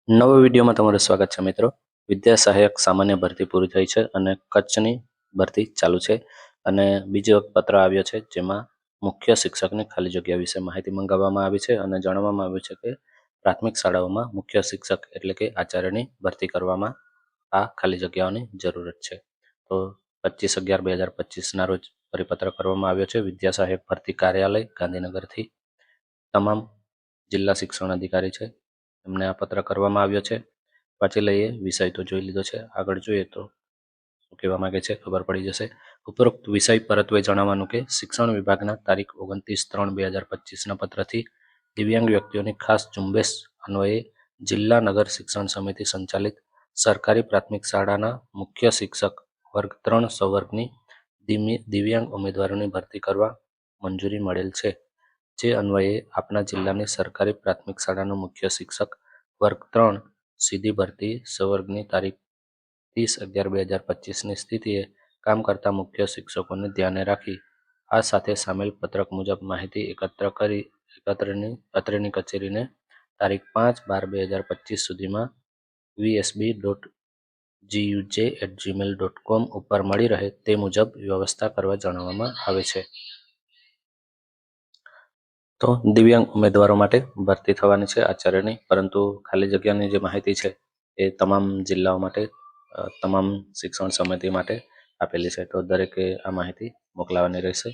નવા વિડીયોમાં તમારું સ્વાગત છે મિત્રો. વિદ્યા સહાયક સામાન્ય ભરતી પૂરી થઈ છે અને કચ્છની ભરતી ચાલુ છે અને બીજો એક પત્ર આવ્યો છે જેમાં મુખ્ય શિક્ષકની ખાલી જગ્યા વિશે માહિતી મંગાવવામાં આવી છે અને જણાવવામાં આવ્યું છે કે પ્રાથમિક શાળાઓમાં મુખ્ય શિક્ષક એટલે કે આચાર્યની ભરતી કરવામાં આ ખાલી જગ્યાઓની જરૂરત છે. તો 25/11/2025ના રોજ પરિપત્ર કરવામાં આવ્યો છે વિદ્યા સહાયક ભરતી કાર્યાલય ગાંધીનગરથી. તમામ જિલ્લા શિક્ષણ અધિકારી છે એમને આ પત્ર કરવામાં આવ્યો છે. પાછી લઈએ, વિષય તો જોઈ લીધો છે, આગળ જોઈએ તો શું કહેવા માંગે છે ખબર પડી જશે. ઉપરોક્ત વિષય પરત્વે જણાવવાનું કે શિક્ષણ વિભાગના તારીખ 29/3/2025ના પત્રથી દિવ્યાંગ વ્યક્તિઓની ખાસ ઝુંબેશ અન્વયે જિલ્લા નગર શિક્ષણ સમિતિ સંચાલિત સરકારી પ્રાથમિક શાળાના મુખ્ય શિક્ષક વર્ગ 3 સંવર્ગની દિવ્યાંગ ઉમેદવારોની ભરતી કરવા મંજૂરી મળેલ છે. જે અન્વયે આપના જિલ્લાની સરકારી પ્રાથમિક શાળાનો મુખ્ય શિક્ષક વર્ગ 3 સીધી ભરતી સંવર્ગની તારીખ 30/11/2025ની સ્થિતિએ કામ કરતા મુખ્ય શિક્ષકોને ધ્યાને રાખી આ સાથે સામેલ પત્રક મુજબ માહિતી એકત્ર કરી અત્રેની કચેરીને તારીખ 5/12/2025 સુધીમાં vsb.guj@gmail.com ઉપર મળી રહે તે મુજબ વ્યવસ્થા કરવા જણાવવામાં આવે છે. તો દિવ્યાંગ ઉમેદવારો માટે ભરતી થવાની છે આચાર્યની, પરંતુ ખાલી જગ્યાની જે માહિતી છે એ તમામ જિલ્લાઓ માટે તમામ શિક્ષણ સમિતિ માટે આપેલી છે. તો દરેકે આ માહિતી મોકલાવાની રહેશે.